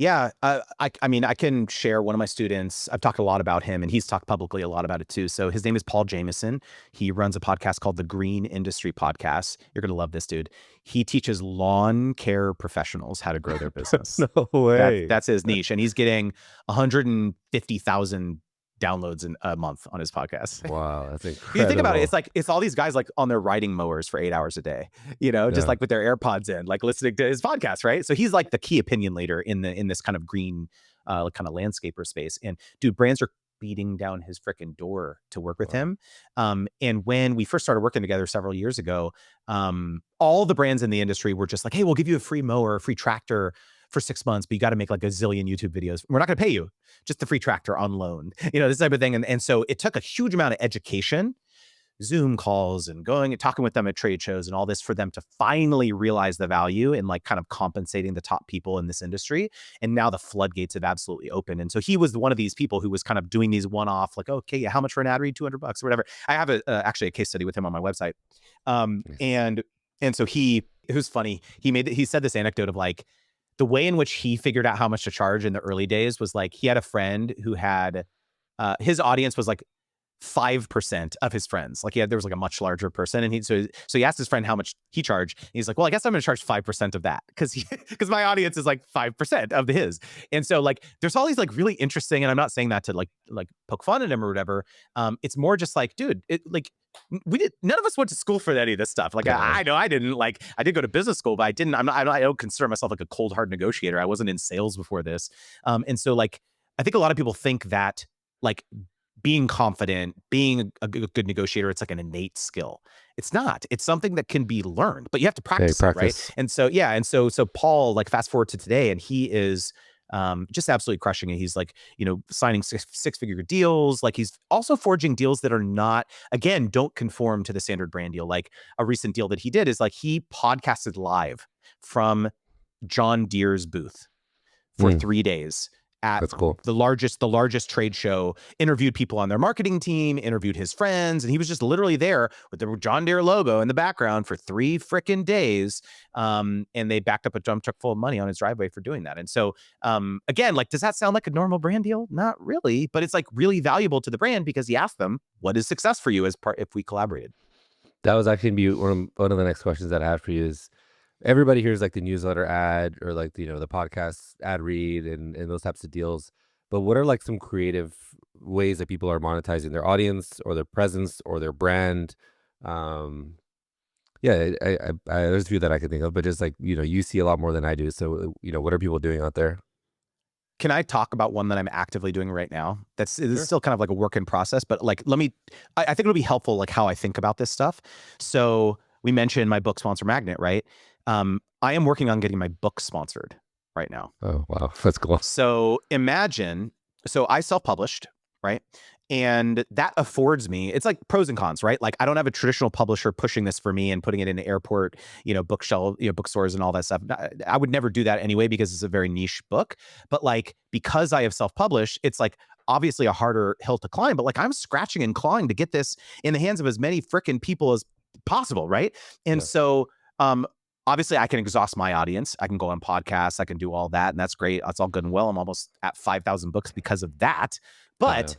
Yeah, I mean, I can share one of my students. I've talked a lot about him, and he's talked publicly a lot about it too. So his name is Paul Jameson. He runs a podcast called the Green Industry Podcast. You're gonna love this dude. He teaches lawn care professionals how to grow their business. No way. That's his niche, and he's getting 150,000 downloads in a month on his podcast. Wow, that's incredible. You think about it, it's all these guys like on their riding mowers for 8 hours a day, just like with their AirPods in, like listening to his podcast, right? So he's like the key opinion leader in this kind of green, kind of landscaper space. And dude, brands are beating down his freaking door to work with him. And when we first started working together several years ago, all the brands in the industry were just like, hey, we'll give you a free mower, a free tractor for 6 months, but you got to make like a zillion YouTube videos. We're not going to pay you, just the free tractor on loan, this type of thing. And so it took a huge amount of education, Zoom calls and going and talking with them at trade shows and all this for them to finally realize the value in like kind of compensating the top people in this industry. And now the floodgates have absolutely opened. And so he was one of these people who was kind of doing these one-off, like, okay, yeah, how much for an ad read? $200 or whatever. I have actually a case study with him on my website. And so it was funny. He said this anecdote of like, the way in which he figured out how much to charge in the early days was like, he had a friend who had, his audience was like 5% of his friends. Like there was like a much larger person. And so he asked his friend how much he charged. And he's like, well, I guess I'm going to charge 5% of that. Cause my audience is like 5% of his. And so like, there's all these like really interesting, and I'm not saying that to like poke fun at him or whatever. It's more just like, dude, none of us went to school for any of this stuff. Like, I know I didn't. Like, I did go to business school, but I didn't. I don't consider myself like a cold hard negotiator. I wasn't in sales before this. And so like, I think a lot of people think that like being confident, being a good negotiator, it's like an innate skill. It's not. It's something that can be learned, but you have to practice it, right? And so so Paul, like fast forward to today, and he is just absolutely crushing it. He's like, signing six-figure deals. Like he's also forging deals that are not, again, don't conform to the standard brand deal. Like a recent deal that he did is like he podcasted live from John Deere's booth for 3 days at That's cool. the largest trade show, interviewed people on their marketing team, interviewed his friends, and he was just literally there with the John Deere logo in the background for 3 freaking days. And they backed up a dump truck full of money on his driveway for doing that. And so, again, like, does that sound like a normal brand deal? Not really, but it's like really valuable to the brand because he asked them, what is success for you if we collaborated? That was actually one of the next questions that I had for you is, everybody hears like the newsletter ad or like, the podcast ad read and those types of deals. But what are like some creative ways that people are monetizing their audience or their presence or their brand? There's a few that I can think of, but just like, you see a lot more than I do. So, what are people doing out there? Can I talk about one that I'm actively doing right now? It's Sure. still kind of like a work in process, but like, I think it'll be helpful, like how I think about this stuff. So we mentioned my book sponsor magnet, right? I am working on getting my book sponsored right now. Oh, wow. That's cool. So imagine, I self-published, right? And that affords me, it's like pros and cons, right? Like I don't have a traditional publisher pushing this for me and putting it in an airport, bookshelf, bookstores and all that stuff. I would never do that anyway, because it's a very niche book. But like, because I have self-published, it's like obviously a harder hill to climb, but like I'm scratching and clawing to get this in the hands of as many freaking people as possible, right? And so, obviously, I can exhaust my audience. I can go on podcasts. I can do all that. And that's great. That's all good and well. I'm almost at 5,000 books because of that. But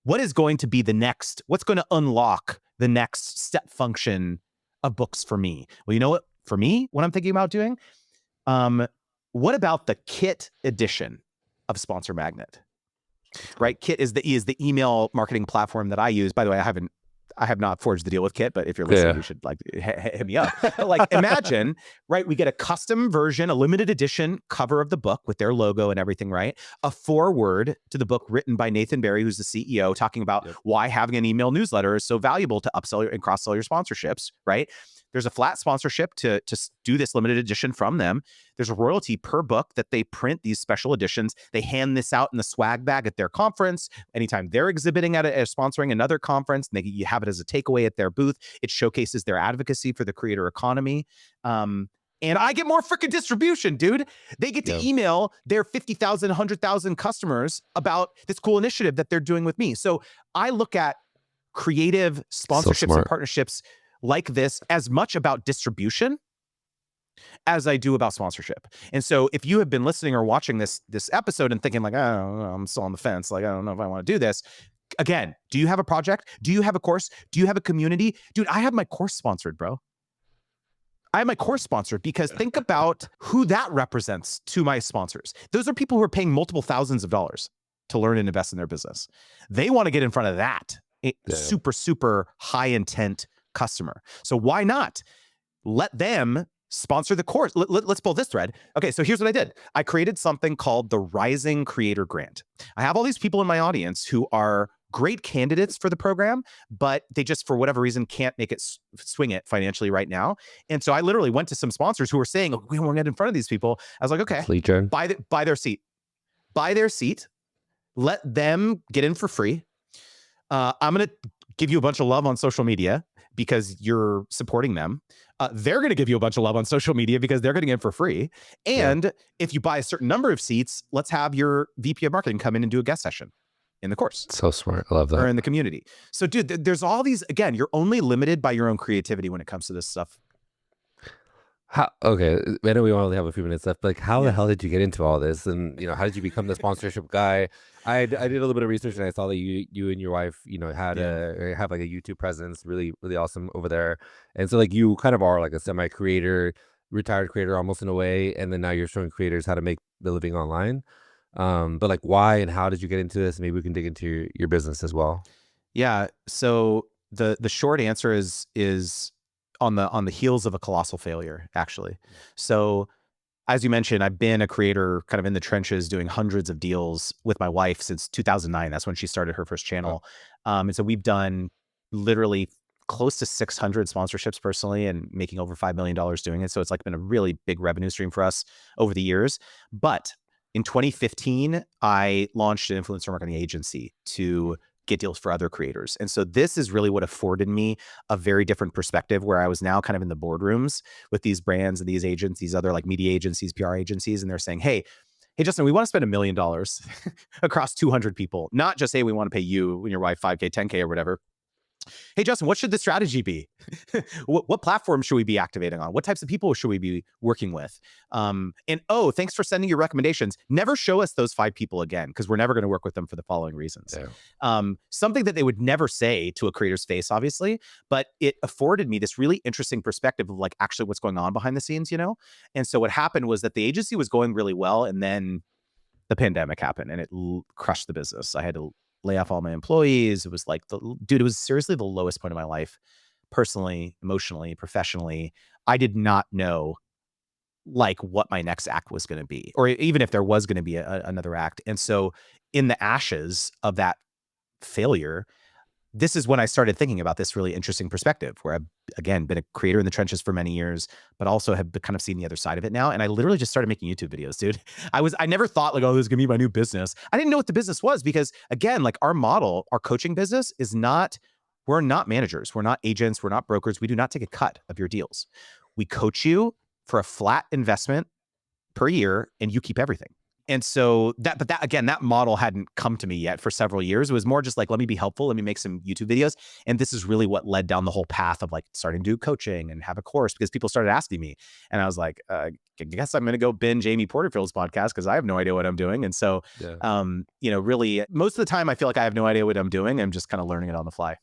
what is going to be what's going to unlock the next step function of books for me? Well, you know what? For me, what I'm thinking about doing, what about the Kit edition of Sponsor Magnet? Right? Kit is the email marketing platform that I use. By the way, I have not forged the deal with Kit, but if you're listening, you should like hit me up. But like, imagine, right? We get a custom version, a limited edition cover of the book with their logo and everything, right? A foreword to the book written by Nathan Barry, who's the CEO, talking about why having an email newsletter is so valuable to upsell and cross-sell your sponsorships, right? There's a flat sponsorship to do this limited edition from them. There's a royalty per book that they print these special editions. They hand this out in the swag bag at their conference. Anytime they're exhibiting at sponsoring another conference, and you have it as a takeaway at their booth. It showcases their advocacy for the creator economy. And I get more freaking distribution, dude. They get to email their 50,000, 100,000 customers about this cool initiative that they're doing with me. So I look at creative sponsorships and partnerships like this as much about distribution as I do about sponsorship. And so if you have been listening or watching this episode and thinking like, oh, I'm still on the fence, like, I don't know if I want to do this. Again, do you have a project? Do you have a course? Do you have a community? Dude, I have my course sponsored, bro. I have my course sponsored because think about who that represents to my sponsors. Those are people who are paying multiple thousands of dollars to learn and invest in their business. They want to get in front of that super, super high intent customer. So why not let them sponsor the course? Let's pull this thread. Okay, so here's what I did. I created something called the Rising Creator Grant. I have all these people in my audience who are great candidates for the program, but they just, for whatever reason, can't make it swing it financially right now. And so I literally went to some sponsors who were saying, oh, we want to get in front of these people. I was like, okay, buy their seat, let them get in for free. I'm going to give you a bunch of love on social media because you're supporting them. They're going to give you a bunch of love on social media because they're getting in for free. And if you buy a certain number of seats, let's have your VP of marketing come in and do a guest session in the course. So smart. I love that. Or in the community. So dude, there's all these, again, you're only limited by your own creativity when it comes to this stuff. Okay, I know we only have a few minutes left, but like, how the hell did you get into all this? And, you know, how did you become the sponsorship guy? I did a little bit of research and I saw that you and your wife, you know, have like a YouTube presence, really, really awesome over there. And so like you kind of are like a semi-creator, retired creator almost in a way. And then now you're showing creators how to make the living online. But like, why and how did you get into this? Maybe we can dig into your business as well. Yeah. So the short answer is on the heels of a colossal failure, actually. So as you mentioned, I've been a creator kind of in the trenches doing hundreds of deals with my wife since 2009. That's when she started her first channel. And so we've done literally close to 600 sponsorships personally and making over $5 million doing it. So it's like been a really big revenue stream for us over the years. But in 2015, I launched an influencer marketing agency to get deals for other creators. And so this is really what afforded me a very different perspective where I was now kind of in the boardrooms with these brands and these agents, these other like media agencies, PR agencies, and they're saying, hey, Justin, we want to spend $1 million across 200 people, not just, hey, we want to pay you and your wife 5K, 10K or whatever. Hey, Justin, what should the strategy be? What platform should we be activating on? What types of people should we be working with? And oh, thanks for sending your recommendations. Never show us those 5 people again, because we're never going to work with them for the following reasons. Something that they would never say to a creator's face, obviously, but it afforded me this really interesting perspective of like actually what's going on behind the scenes, you know? And so what happened was that the agency was going really well, and then the pandemic happened and it crushed the business. I had to lay off all my employees. It was like, dude, it was seriously the lowest point of my life, personally, emotionally, professionally. I did not know like what my next act was going to be, or even if there was going to be another act. And so in the ashes of that failure, this is when I started thinking about this really interesting perspective where I've, again, been a creator in the trenches for many years, but also have kind of seen the other side of it now. And I literally just started making YouTube videos, dude. I never thought like, oh, this is gonna be my new business. I didn't know what the business was because again, like our model, our coaching business is not, we're not managers. We're not agents. We're not brokers. We do not take a cut of your deals. We coach you for a flat investment per year and you keep everything. And so that again, that model hadn't come to me yet for several years. It was more just like, let me be helpful. Let me make some YouTube videos. And this is really what led down the whole path of like starting to do coaching and have a course because people started asking me. And I was like, I guess I'm going to go binge Amy Porterfield's podcast because I have no idea what I'm doing. And so, you know, really most of the time I feel like I have no idea what I'm doing. I'm just kind of learning it on the fly.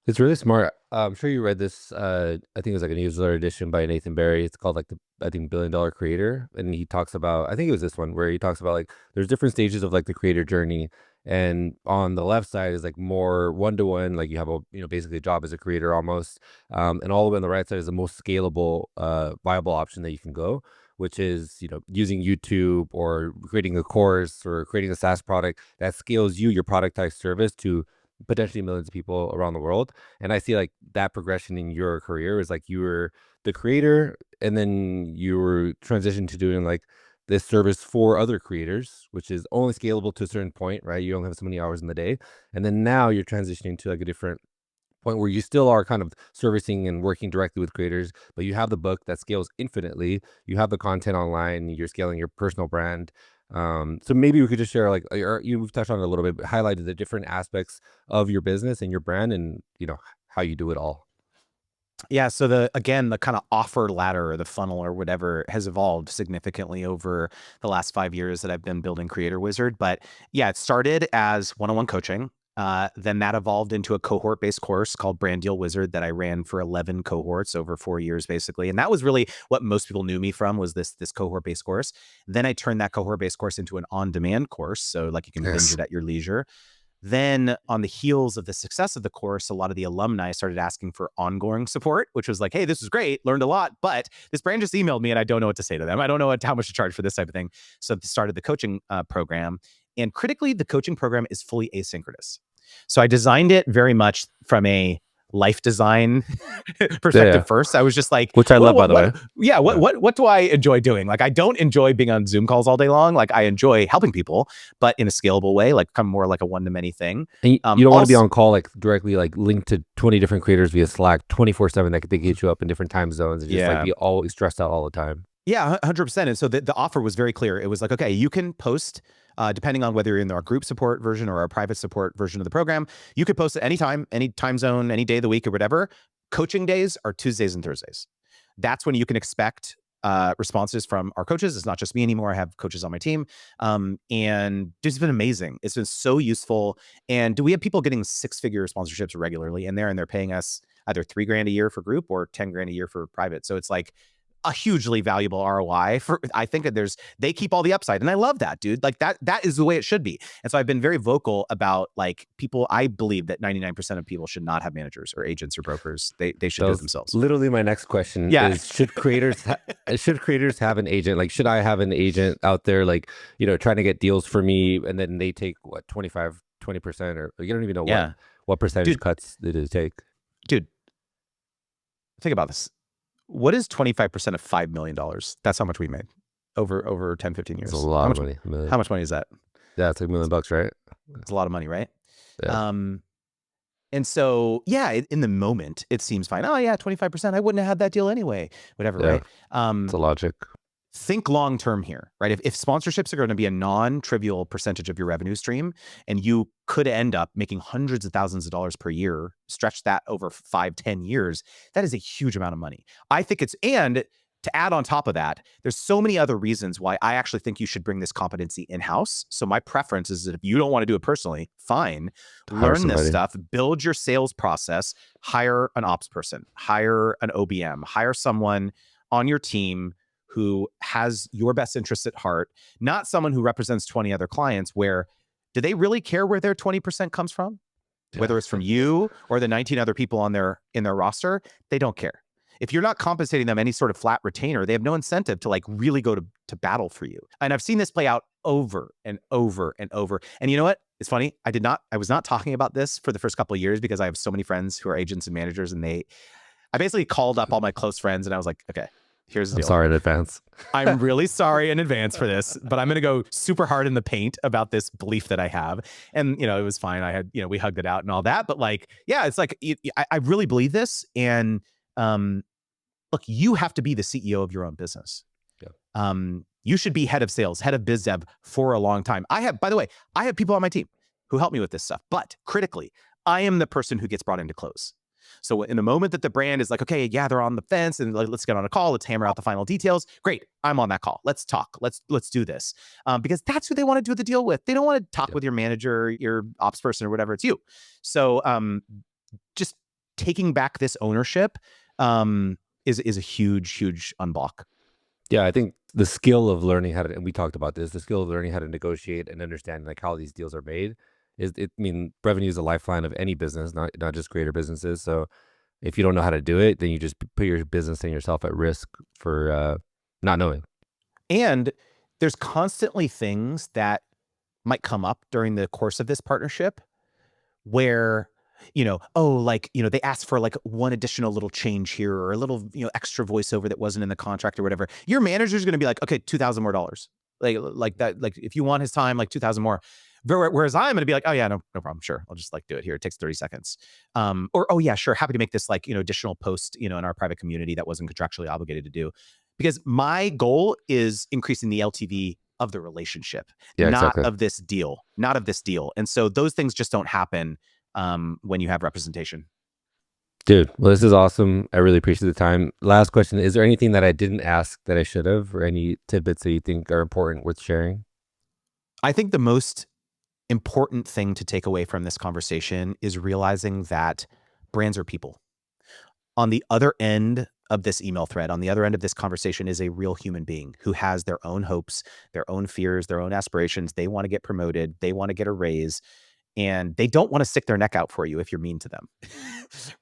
It's really smart. I'm sure you read this. I think it was like a newsletter edition by Nathan Barry. It's called like the, I think, $1 Billion Creator. And he talks about, I think it was this one where he talks about like, there's different stages of like the creator journey. And on the left side is like more one-to-one, like you have a, you know, basically a job as a creator almost. And all the way on the right side is the most scalable, viable option that you can go, which is, you know, using YouTube or creating a course or creating a SaaS product that scales you, your productized service to potentially millions of people around the world. And I see like that progression in your career is like you were the creator and then you were transitioned to doing like this service for other creators, which is only scalable to a certain point, right? You only have so many hours in the day. And then now you're transitioning to like a different point where you still are kind of servicing and working directly with creators, but you have the book that scales infinitely. You have the content online, you're scaling your personal brand. So maybe we could just share, like, you've touched on it a little bit, but highlighted the different aspects of your business and your brand and, you know, how you do it all. Yeah, so the kind of offer ladder or the funnel or whatever has evolved significantly over the last 5 years that I've been building Creator Wizard. But yeah, it started as one-on-one coaching. Then that evolved into a cohort-based course called Brand Deal Wizard that I ran for 11 cohorts over 4 years, basically. And that was really what most people knew me from, was this cohort-based course. Then I turned that cohort-based course into an on-demand course, so like you can binge Yes. it at your leisure. Then on the heels of the success of the course, a lot of the alumni started asking for ongoing support, which was like, hey, this was great, learned a lot, but this brand just emailed me and I don't know what to say to them. I don't know how much to charge for this type of thing. So I started the coaching program. And critically, the coaching program is fully asynchronous. So I designed it very much from a life design perspective first. I was just like, which I love, by the way. Yeah, what do I enjoy doing? Like, I don't enjoy being on Zoom calls all day long. Like, I enjoy helping people, but in a scalable way, like kind of more like a one-to-many thing. And you don't want to be on call like directly like linked to 20 different creators via Slack 24/7 that they get you up in different time zones and just like be always stressed out all the time. Yeah, 100%. And so the offer was very clear. It was like, okay, you can post, depending on whether you're in our group support version or our private support version of the program, you could post at any time, any time zone, any day of the week or whatever. Coaching days are Tuesdays and Thursdays. That's when you can expect responses from our coaches. It's not just me anymore. I have coaches on my team. And it's been amazing. It's been so useful. And we have people getting 6-figure sponsorships regularly in there, and they're paying us either $3,000 a year for group or $10,000 a year for private. So it's like a hugely valuable ROI for, I think that they keep all the upside. And I love that, dude. Like that is the way it should be. And so I've been very vocal about like people. I believe that 99% of people should not have managers or agents or brokers. They should do it themselves. Literally my next question is, should creators have an agent? Like, should I have an agent out there, like, trying to get deals for me, and then they take what, 20%, or you don't even know what percentage cuts did it take? Dude, think about this. What is 25% of $5 million? That's how much we made over 10, 15 years. It's a lot of money. How much money is that? Yeah, it's like $1 million, right? It's a lot of money, right? Yeah. And so, yeah, in the moment, it seems fine. Oh, yeah, 25%. I wouldn't have had that deal anyway. Whatever, right? It's a logic. Think long term here, right? If sponsorships are going to be a non-trivial percentage of your revenue stream, and you could end up making hundreds of thousands of dollars per year, stretch that over 5-10 years, that is a huge amount of money. I think and to add on top of that, there's so many other reasons why I actually think you should bring this competency in-house. So my preference is that if you don't want to do it personally, fine, learn this stuff, build your sales process, hire an ops person, hire an OBM, hire someone on your team who has your best interests at heart, not someone who represents 20 other clients. Where do they really care where their 20% comes from? Whether it's from you or the 19 other people in their roster, they don't care. If you're not compensating them any sort of flat retainer, they have no incentive to like really go to battle for you. And I've seen this play out over and over and over. And you know what? It's funny. I was not talking about this for the first couple of years because I have so many friends who are agents and managers, and I basically called up all my close friends and I was like, okay, here's the deal. I'm sorry in advance. I'm really sorry in advance for this, but I'm going to go super hard in the paint about this belief that I have. And, it was fine. I had, we hugged it out and all that. But like, yeah, it's like, I really believe this. And look, you have to be the CEO of your own business. Yeah. You should be head of sales, head of biz dev for a long time. By the way, I have people on my team who help me with this stuff. But critically, I am the person who gets brought in to close. So in the moment that the brand is like, okay, yeah, they're on the fence and let's get on a call, let's hammer out the final details. Great, I'm on that call. Let's talk. Let's do this. Because that's who they want to do the deal with. They don't want to talk with your manager, your ops person, or whatever. It's you. So just taking back this ownership is a huge unblock. Yeah, I think the skill of learning how to, and we talked about this, the skill of learning how to negotiate and understand like how these deals are made revenue is a lifeline of any business, not just creator businesses. So if you don't know how to do it, then you just put your business and yourself at risk for not knowing. And there's constantly things that might come up during the course of this partnership where, they ask for like one additional little change here or a little, extra voiceover that wasn't in the contract or whatever. Your manager's going to be like, okay, $2,000 more. Like that, like if you want his time, like 2,000 more. Whereas I'm going to be like, oh yeah, no problem. Sure. I'll just like do it here. It takes 30 seconds. Or, oh yeah, sure. Happy to make this like, additional post, in our private community that wasn't contractually obligated to do. Because my goal is increasing the LTV of the relationship, not of this deal. And so those things just don't happen when you have representation. Dude, well, this is awesome. I really appreciate the time. Last question. Is there anything that I didn't ask that I should have, or any tidbits that you think are important worth sharing? I think the most important thing to take away from this conversation is realizing that brands are people. On the other end of this email thread, on the other end of this conversation is a real human being who has their own hopes, their own fears, their own aspirations. They want to get promoted. They want to get a raise. And they don't want to stick their neck out for you if you're mean to them.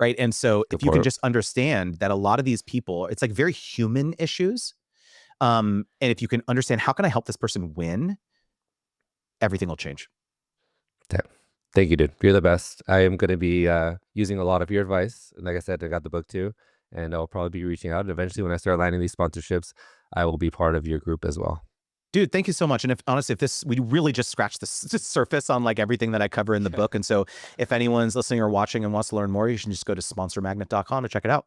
Right. And so Good if you can point. just understand that a lot of these people, it's like very human issues. And if you can understand, how can I help this person win? Everything will change. Thank you, dude. You're the best. I am going to be using a lot of your advice. And like I said, I got the book too. And I'll probably be reaching out. And eventually, when I start landing these sponsorships, I will be part of your group as well. Dude, thank you so much. And if honestly, we really just scratched the surface on like everything that I cover in the book. And so if anyone's listening or watching and wants to learn more, you should just go to sponsormagnet.com to check it out.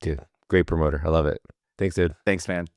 Dude, great promoter. I love it. Thanks, dude. Thanks, man.